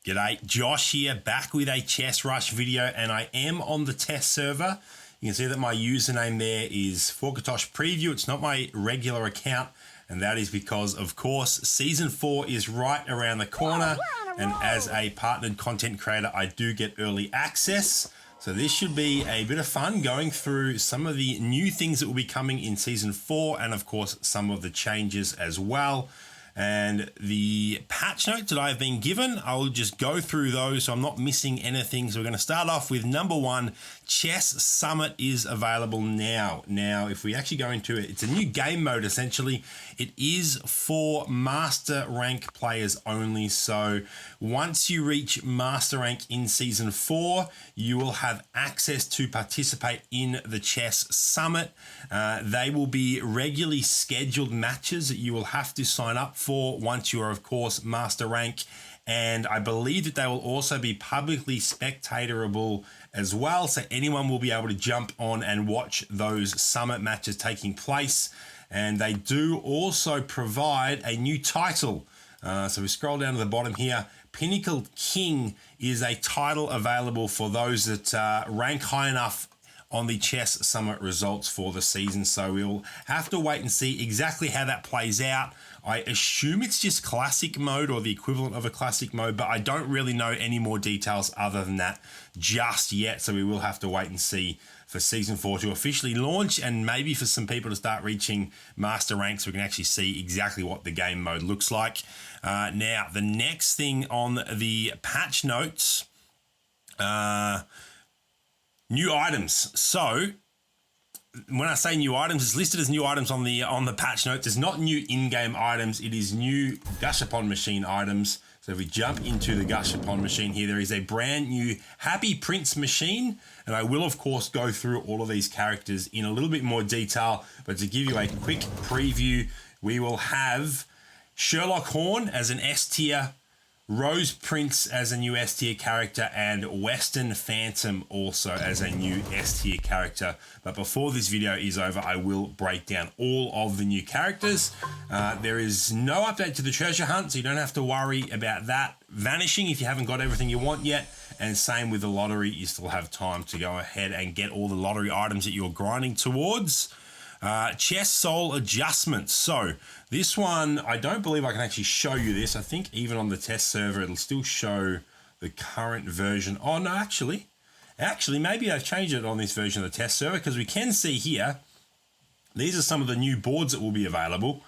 G'day, Josh here, back with a Chess Rush video, and I am on the test server. You can see that my username there is Forkatosh Preview. It's not my regular account, and that is because, of course, Season 4 is right around the corner, and as a partnered content creator, I do get early access. So this should be a bit of fun going through some of the new things that will be coming in Season 4, and of course, some of the changes as well. And the patch notes that I've been given, I'll just go through those so I'm not missing anything. So we're going to start off with number 1, Chess Summit is available now. Now, if we actually go into it, it's a new game mode essentially. It is for Master Rank players only. So once you reach Master Rank in Season 4, you will have access to participate in the Chess Summit. They will be regularly scheduled matches that you will have to sign up for once you are, of course, Master Rank. And I believe that they will also be publicly spectatorable as well. So anyone will be able to jump on and watch those summit matches taking place. And they do also provide a new title. So we scroll down to the bottom here. Pinnacle King is a title available for those that rank high enough on the Chess Summit results for the season. So we'll have to wait and see exactly how that plays out. I assume it's just classic mode or the equivalent of a classic mode, but I don't really know any more details other than that just yet. So we will have to wait and see for Season 4 to officially launch, and maybe for some people to start reaching Master Ranks, we can actually see exactly what the game mode looks like. Now, the next thing on the patch notes, new items. So when I say new items, it's listed as new items on the patch notes. It's not new in-game items. It is new Gashapon machine items. So if we jump into the Gashapon machine here, there is a brand new Happy Prince machine. And I will, of course, go through all of these characters in a little bit more detail. But to give you a quick preview, we will have Sherlock Horn as an S tier, Rose Prince as a new S tier character, and Western Phantom also as a new S tier character. But before this video is over, I will break down all of the new characters. There is no update to the treasure hunt, so you don't have to worry about that vanishing if you haven't got everything you want yet. And same with the lottery, you still have time to go ahead and get all the lottery items that you're grinding towards. Chess Soul adjustments. So this one, I don't believe I can actually show you this. I think even on the test server, it'll still show the current version. Oh no, actually, maybe I've changed it on this version of the test server, because we can see here, these are some of the new boards that will be available.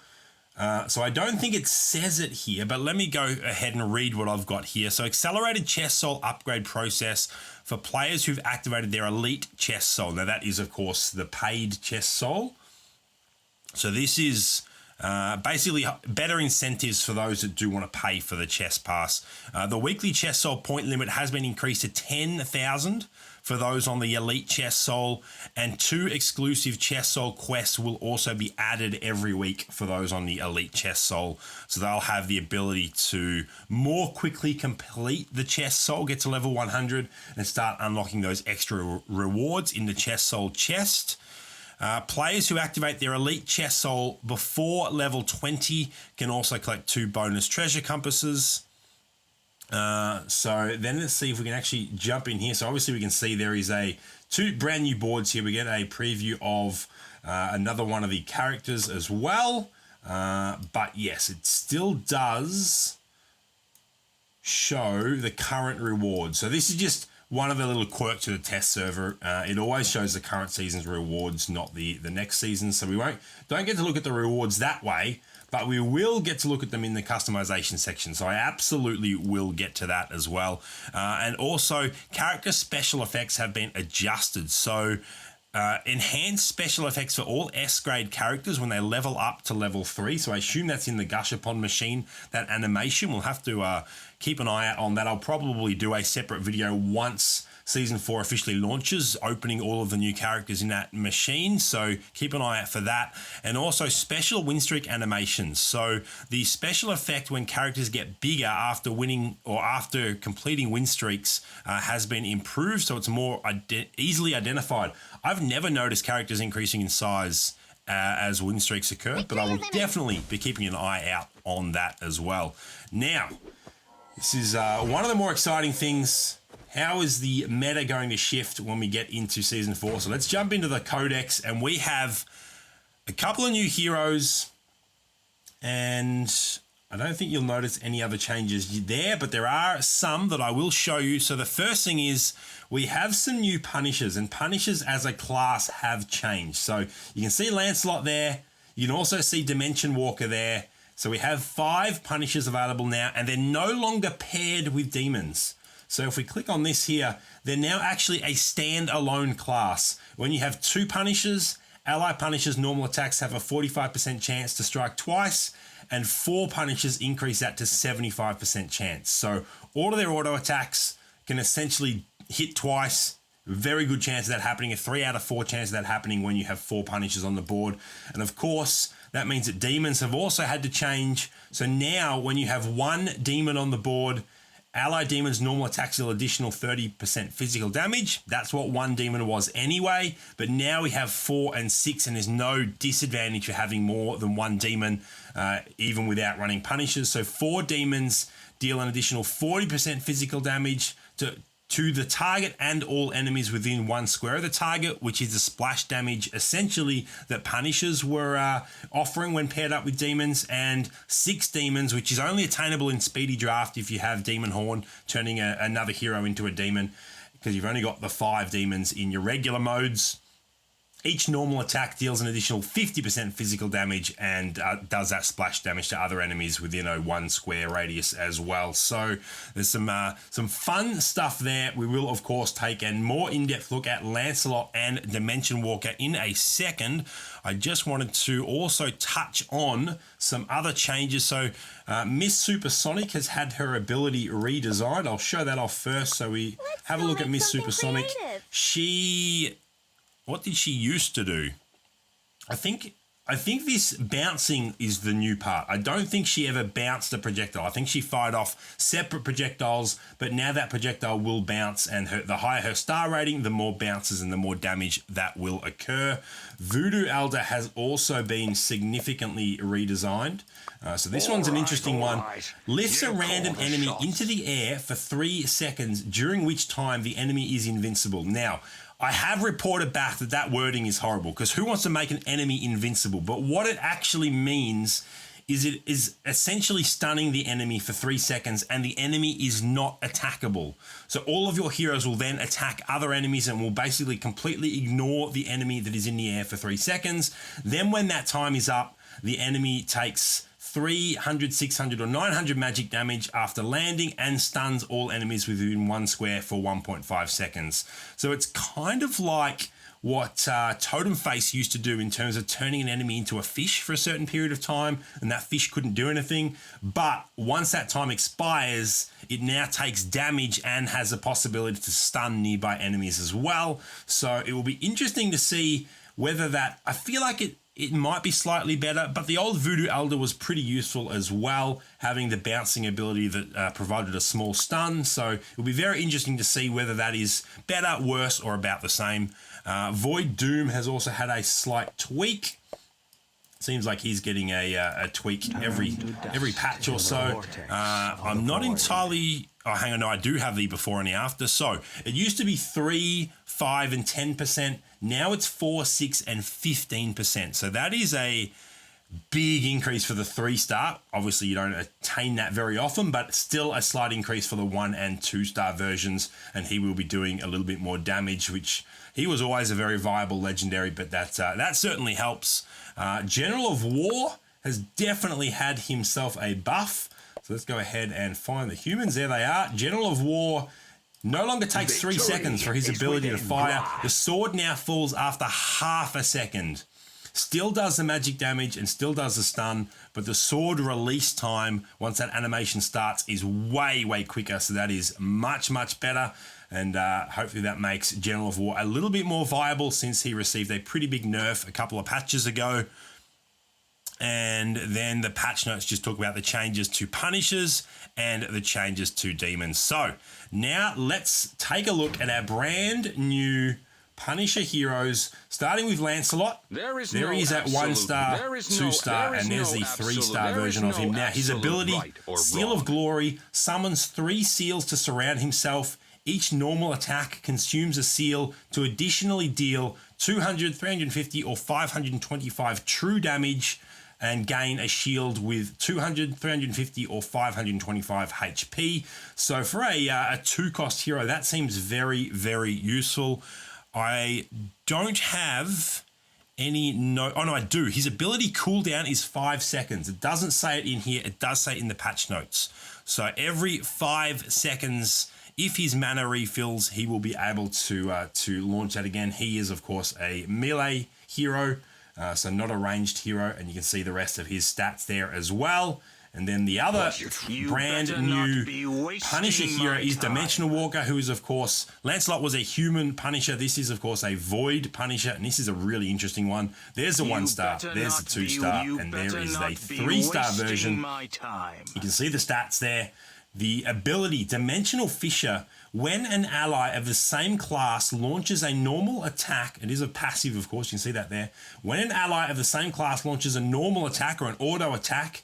So I don't think it says it here, but let me go ahead and read what I've got here. So accelerated Chess Soul upgrade process for players who've activated their elite Chess Soul. Now that is, of course, the paid Chess Soul. So this is basically better incentives for those that do want to pay for the Chess Pass. The weekly Chess Soul point limit has been increased to 10,000 for those on the Elite Chess Soul, and 2 exclusive Chess Soul quests will also be added every week for those on the Elite Chess Soul. So they'll have the ability to more quickly complete the Chess Soul, get to level 100, and start unlocking those extra rewards in the Chess Soul chest. Players who activate their Elite Chess Soul before level 20 can also collect 2 bonus treasure compasses. So then let's see if we can actually jump in here. So obviously we can see there is 2 brand new boards here. We get a preview of another one of the characters as well. But yes, it still does show the current rewards. So this is just one of the little quirks to the test server. It always shows the current season's rewards, not the next season. So we don't get to look at the rewards that way, but we will get to look at them in the customization section. So I absolutely will get to that as well. And also, character special effects have been adjusted. So enhanced special effects for all S-grade characters when they level up to level 3. So I assume that's in the Gashapon machine, that animation. We'll have to keep an eye out on that. I'll probably do a separate video once Season 4 officially launches, opening all of the new characters in that machine. So keep an eye out for that. And also special win streak animations. So the special effect when characters get bigger after winning or after completing win streaks has been improved. So it's more easily identified. I've never noticed characters increasing in size as win streaks occur, but I will definitely be keeping an eye out on that as well. Now, This is one of the more exciting things. How is the meta going to shift when we get into Season 4? So let's jump into the Codex, and we have a couple of new heroes, and I don't think you'll notice any other changes there, but there are some that I will show you. So the first thing is we have some new Punishers, and Punishers as a class have changed. So you can see Lancelot there. You can also see Dimension Walker there. So we have 5 Punishers available now, and they're no longer paired with demons. So if we click on this here, they're now actually a standalone class. When you have 2 Punishers, Ally Punishers normal attacks have a 45% chance to strike twice, and 4 Punishers increase that to 75% chance. So all of their auto attacks can essentially hit twice. Very good chance of that happening. A 3 out of 4 chance of that happening when you have 4 Punishers on the board. And of course, that means that demons have also had to change. So now when you have 1 demon on the board, Ally demons normal attacks deal additional 30% physical damage. That's what 1 demon was anyway. But now we have 4 and 6, and there's no disadvantage for having more than 1 demon, even without running Punishers. So 4 demons deal an additional 40% physical damage to the target and all enemies within 1 square of the target, which is the splash damage essentially that Punishers were offering when paired up with demons, and 6 demons, which is only attainable in Speedy Draft if you have Demon Horn, turning another hero into a demon, because you've only got the 5 demons in your regular modes. Each normal attack deals an additional 50% physical damage and does that splash damage to other enemies within a 1 square radius as well. So there's some fun stuff there. We will, of course, take a more in-depth look at Lancelot and Dimension Walker in a second. I just wanted to also touch on some other changes. So Miss Supersonic has had her ability redesigned. I'll show that off first. So we have a look at Miss Supersonic. What did she used to do? I think this bouncing is the new part. I don't think she ever bounced a projectile. I think she fired off separate projectiles, but now that projectile will bounce, and the higher her star rating, the more bounces and the more damage that will occur. Voodoo Elder has also been significantly redesigned. So this one's an interesting one. Lifts a random enemy into the air for 3 seconds, during which time the enemy is invincible. Now, I have reported back that wording is horrible, because who wants to make an enemy invincible? But what it actually means is it is essentially stunning the enemy for 3 seconds, and the enemy is not attackable. So all of your heroes will then attack other enemies and will basically completely ignore the enemy that is in the air for 3 seconds. Then when that time is up, the enemy takes 300, 600, or 900 magic damage after landing and stuns all enemies within 1 square for 1.5 seconds. So it's kind of like what Totem Face used to do in terms of turning an enemy into a fish for a certain period of time, and that fish couldn't do anything. But once that time expires, it now takes damage and has a possibility to stun nearby enemies as well. So it will be interesting to see whether that, I feel like it might be slightly better, but the old Voodoo Elder was pretty useful as well, having the bouncing ability that provided a small stun. So it'll be very interesting to see whether that is better, worse, or about the same. Void Doom has also had a slight tweak. Seems like he's getting a tweak every patch or so. I'm not entirely... Oh, hang on, no, I do have the before and the after. So it used to be 3, 5, and 10%. Now it's 4, 6, and 15%. So that is a big increase for the 3-star. Obviously, you don't attain that very often, but still a slight increase for the 1 and 2-star versions. And he will be doing a little bit more damage, which he was always a very viable legendary, but that certainly helps. General of War has definitely had himself a buff. So let's go ahead and find the humans. There they are. General of War no longer takes 3 seconds for his ability to fire. The sword now falls after half a second. Still does the magic damage and still does the stun, but the sword release time, once that animation starts, is way, way quicker. So that is much, much better. And hopefully that makes General of War a little bit more viable, since he received a pretty big nerf a couple of patches ago. And then the patch notes just talk about the changes to Punishers and the changes to Demons. So now let's take a look at our brand new Punisher heroes, starting with Lancelot. There he is at 1 star, 2 star, and there's the 3-star version of him. Now, his ability, Seal of Glory, summons 3 seals to surround himself. Each normal attack consumes a seal to additionally deal 200, 350, or 525 true damage and gain a shield with 200, 350, or 525 HP. So for a 2-cost hero, that seems very, very useful. I don't have any oh no, I do. His ability cooldown is 5 seconds. It doesn't say it in here. It does say it in the patch notes. So every 5 seconds, if his mana refills, he will be able to launch that again. He is, of course, a melee hero, so not a ranged hero, and you can see the rest of his stats there as well. And then the other brand new Punisher hero is Dimensional Walker, who is, of course, Lancelot was a human Punisher. This is, of course, a Void Punisher, and this is a really interesting one. There's a 1-star, there's a 2-star, and there is a 3-star version. You can see the stats there. The ability, Dimensional Fisher, when an ally of the same class launches a normal attack, it is a passive, of course, you can see that there. When an ally of the same class launches a normal attack or an auto attack,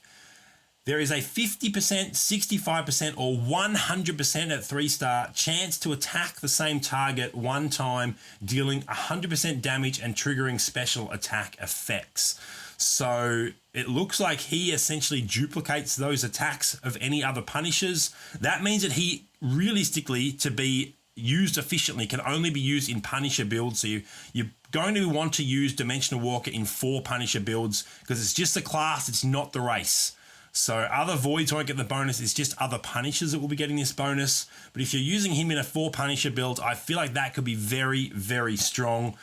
there is a 50%, 65%, or 100% at 3-star chance to attack the same target 1 time, dealing 100% damage and triggering special attack effects. So it looks like he essentially duplicates those attacks of any other Punishers. That means that he realistically, to be used efficiently, can only be used in Punisher builds. So you're going to want to use Dimensional Walker in 4 Punisher builds because it's just a class, it's not the race. So other Voids won't get the bonus. It's just other Punishers that will be getting this bonus. But if you're using him in a 4 Punisher build, I feel like that could be very, very strong.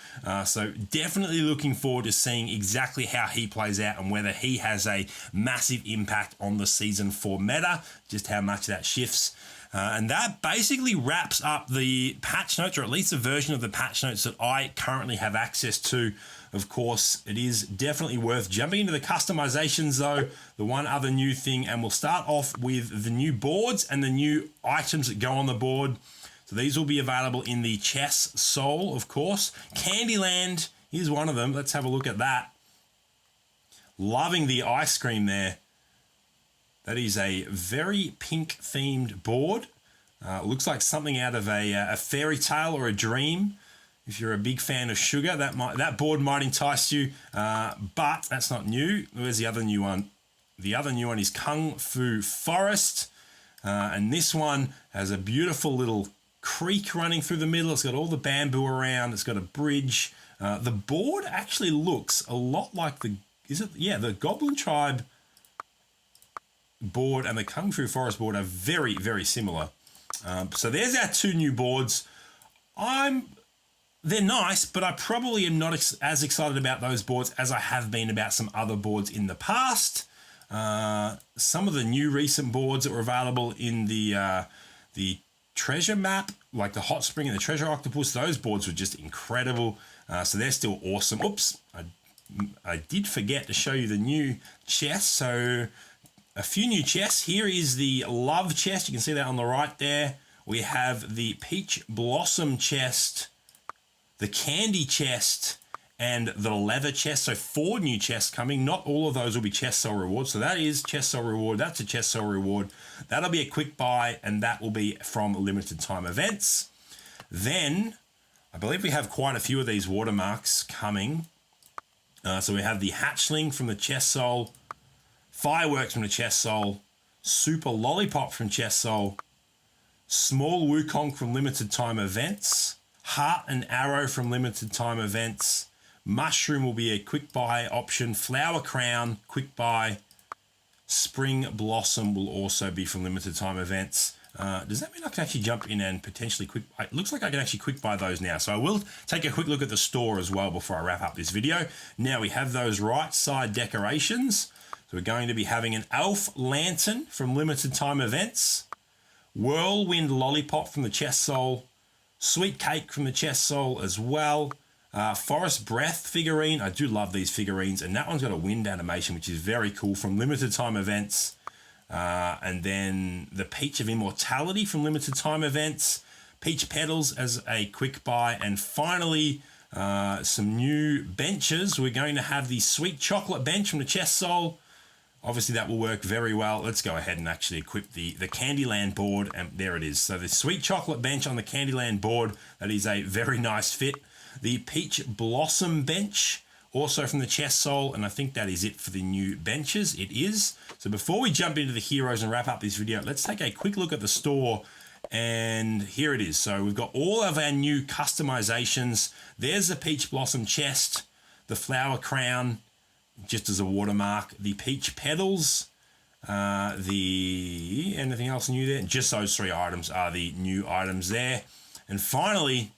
So definitely looking forward to seeing exactly how he plays out and whether he has a massive impact on the Season 4 meta, just how much that shifts. And that basically wraps up the patch notes, or at least a version of the patch notes that I currently have access to. Of course, it is definitely worth jumping into the customizations, though. The one other new thing, and we'll start off with the new boards and the new items that go on the board. So these will be available in the Chess Soul, of course. Candyland is one of them. Let's have a look at that. Loving the ice cream there. That is a very pink-themed board. Looks like something out of a fairy tale or a dream. If you're a big fan of sugar, that board might entice you, but that's not new. Where's the other new one? The other new one is Kung Fu Forest, and this one has a beautiful little creek running through the middle. It's got all the bamboo around. It's got a bridge. The board actually looks a lot like the Goblin Tribe board and the Kung Fu Forest board are very, very similar. So there's our 2 new boards. They're nice, but I probably am not as excited about those boards as I have been about some other boards in the past. Some of the new recent boards that were available in the treasure map, like the Hot Spring and the Treasure Octopus, those boards were just incredible. So they're still awesome. Oops, I did forget to show you the new chest. So a few new chests. Here is the Love chest. You can see that on the right there. We have the Peach Blossom chest, the Candy chest, and the Leather chest. So 4 new chests coming. Not all of those will be chest soul rewards. So that is chest soul reward. That's a chest soul reward. That'll be a quick buy, and that will be from limited time events. Then I believe we have quite a few of these watermarks coming. So we have the Hatchling from the chest soul, Fireworks from the chest soul, Super Lollipop from chest soul, Small Wukong from limited time events, Heart and Arrow from limited time events, Mushroom will be a quick buy option, Flower Crown, quick buy, Spring Blossom will also be from limited time events. Does that mean I can actually jump in and potentially quick? It looks like I can actually quick buy those now. So I will take a quick look at the store as well before I wrap up this video. Now we have those right side decorations. So we're going to be having an Elf Lantern from limited time events, Whirlwind Lollipop from the chest soul, Sweet Cake from the chest soul as well, Forest Breath figurine. I do love these figurines, and that one's got a wind animation, which is very cool, from limited time events. And then the Peach of Immortality from limited time events, Peach Petals as a quick buy. And finally, some new benches. We're going to have the Sweet Chocolate bench from the chest sole. Obviously, that will work very well. Let's go ahead and actually equip the Candyland board. And there it is. So the Sweet Chocolate bench on the Candyland board. That is a very nice fit. The Peach Blossom bench, also from the chest sole. And I think that is it for the new benches. It is. So before we jump into the heroes and wrap up this video, let's take a quick look at the store. And here it is. So we've got all of our new customizations. There's the Peach Blossom chest, the flower crown, just as a watermark, the Peach Petals, anything else new there? Just those 3 items are the new items there. And finally,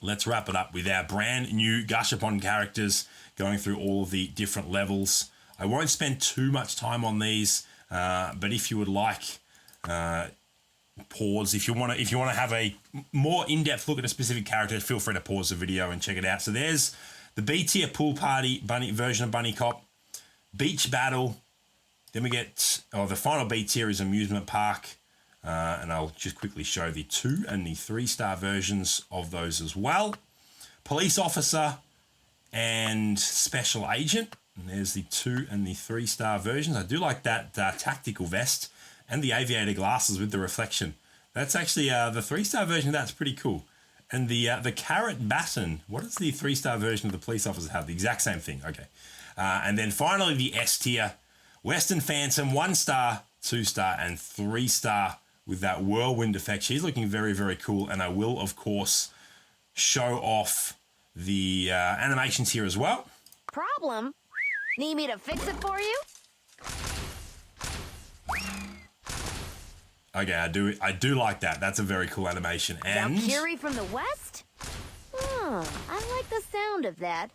let's wrap it up with our brand new Gashapon characters, going through all of the different levels. I won't spend too much time on these, but if you would like, pause. If you want to have a more in-depth look at a specific character, feel free to pause the video and check it out. So there's the B tier pool party bunny version of Bunny Cop, beach battle. Then we get the final B tier is amusement park, and I'll just quickly show the 2 and the 3-star versions of those as well. Police officer and special agent. And there's the 2 and the 3-star versions. I do like that tactical vest and the aviator glasses with the reflection. That's actually the 3-star version of that's pretty cool. And the carrot baton, what does the 3-star version of the police officer have? The exact same thing, okay. And then finally the S tier, Western Phantom, 1-star, 2-star, and 3-star with that whirlwind effect. She's looking very, very cool. And I will, of course, show off the animations here as well. Problem? Need me to fix it for you? Okay, I do like that. That's a very cool animation. And Valkyrie from the West? Oh, I like the sound of that.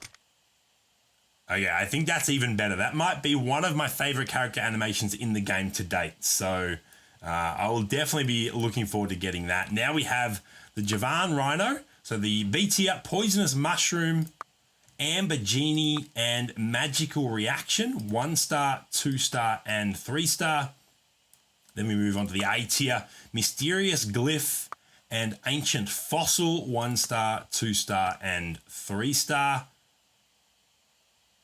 Okay, I think that's even better. That might be one of my favorite character animations in the game to date. So I will definitely be looking forward to getting that. Now we have the Javan Rhino. So the B tier, Poisonous Mushroom, Amber Genie, and Magical Reaction. 1-star, 2-star, and 3-star. Then we move on to the A tier, Mysterious Glyph and Ancient Fossil, 1-star, 2-star, and 3-star.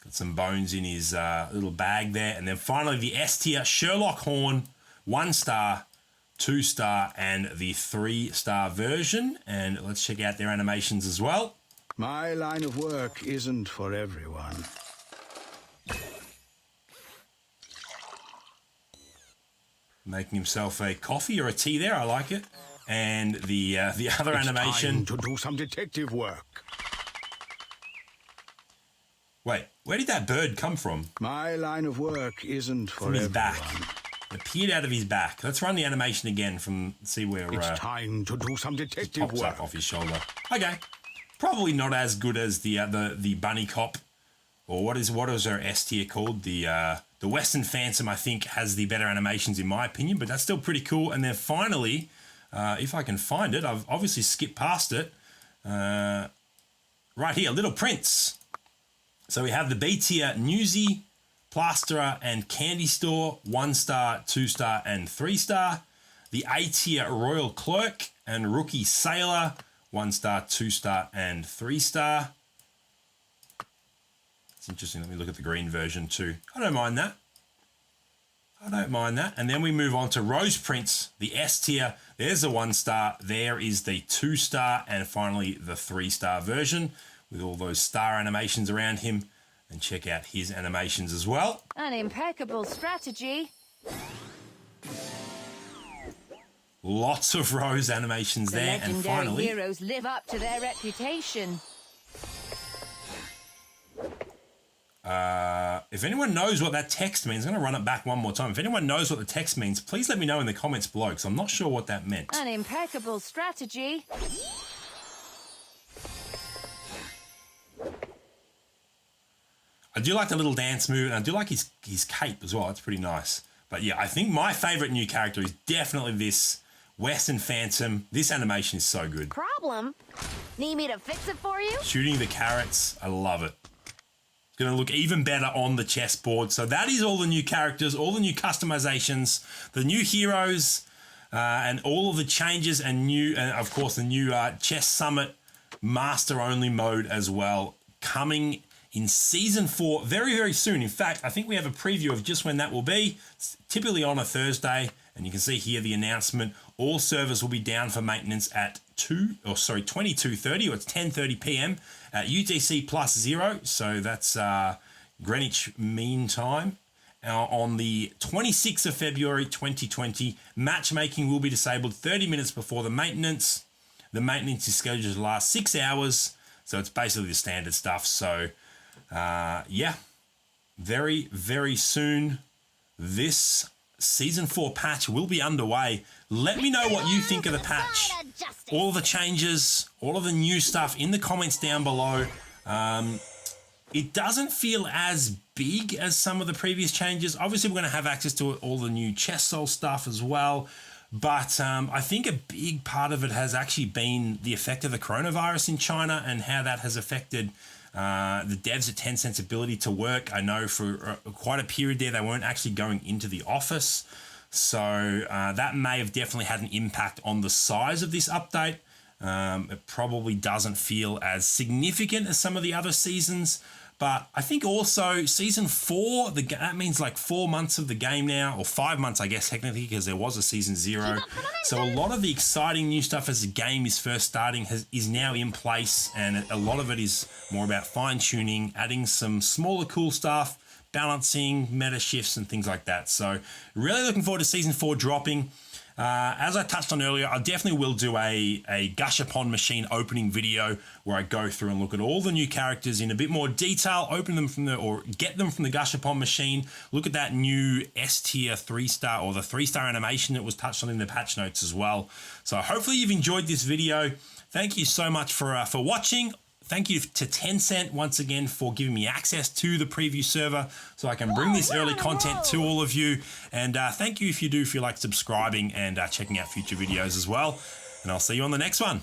Got some bones in his little bag there. And then finally the S tier, Sherlock Horn, 1-star, 2-star, and the 3-star version. And let's check out their animations as well. My line of work isn't for everyone. Making himself a coffee or a tea there. I like it. And the other animation. Time to do some detective work. Wait, where did that bird come from? My line of work isn't for From his everyone. back. It appeared out of his back. Let's run the animation again from see where It's time to do some detective pops work. up off his shoulder. Okay, probably not as good as the Bunny Cop, or what is her S tier called? The Western Phantom, I think, has the better animations in my opinion, but that's still pretty cool. And then finally, if I can find it, I've obviously skipped past it. Right here, Little Prince. So we have the B tier Newsy, Plasterer, and Candy Store, 1-star, 2-star, and 3-star. The A tier Royal Clerk and Rookie Sailor, 1-star, 2-star, and 3-star. It's interesting. Let me look at the green version too. I don't mind that. And then we move on to Rose Prince, the S tier. There's the 1-star. There is the 2-star, and finally the 3-star version with all those star animations around him. And check out his animations as well. An impeccable strategy. Lots of Rose animations The there. And legendary finally, heroes live up to their reputation. if anyone knows what that text means, I'm going to run it back one more time. If anyone knows what the text means, please let me know in the comments below, because I'm not sure what that meant. An impeccable strategy. I do like the little dance move, and I do like his cape as well. It's pretty nice. But yeah, I think my favorite new character is definitely this Western Phantom. This animation is so good. Problem? Need me to fix it for you? Shooting the carrots, I love it. It's going to look even better on the chessboard. So that is all the new characters, all the new customizations, the new heroes. and all of the changes and new, and of course the new Chess Summit Master Only mode as well, coming in Season 4 very, very soon. In fact, I think we have a preview of just when that will be. It's typically on a Thursday, and you can see here the announcement. All servers will be down for maintenance at 22:30, or it's 10:30 p.m. at UTC plus 0, so that's Greenwich Mean Time. On the 26th of February 2020, matchmaking will be disabled 30 minutes before the maintenance. The maintenance is scheduled to last 6 hours, so it's basically the standard stuff. So, yeah, very, very soon, this Season 4 patch will be underway. Let me know what you think of the patch, all the changes, all of the new stuff in the comments down below. It doesn't feel as big as some of the previous changes. Obviously, we're going to have access to all the new chess soul stuff as well. But I think a big part of it has actually been the effect of the coronavirus in China and how that has affected the devs at Tencent's ability to work. I know for quite a period there, they weren't actually going into the office. So that may have definitely had an impact on the size of this update. It probably doesn't feel as significant as some of the other seasons. But I think also Season 4, that means like 4 months of the game now, or 5 months, I guess, technically, because there was a Season 0. So a lot of the exciting new stuff as the game is first starting is now in place, and a lot of it is more about fine-tuning, adding some smaller cool stuff, balancing, meta shifts, and things like that. So really looking forward to Season 4 dropping. As I touched on earlier, I definitely will do a Gush Upon Machine opening video where I go through and look at all the new characters in a bit more detail, open them from or get them from the Gush Upon Machine, look at that new S-tier 3-star or the 3-star animation that was touched on in the patch notes as well. So hopefully you've enjoyed this video. Thank you so much for watching. Thank you to Tencent once again for giving me access to the preview server so I can bring this early content to all of you. And thank you if you do feel like subscribing and checking out future videos as well. And I'll see you on the next one.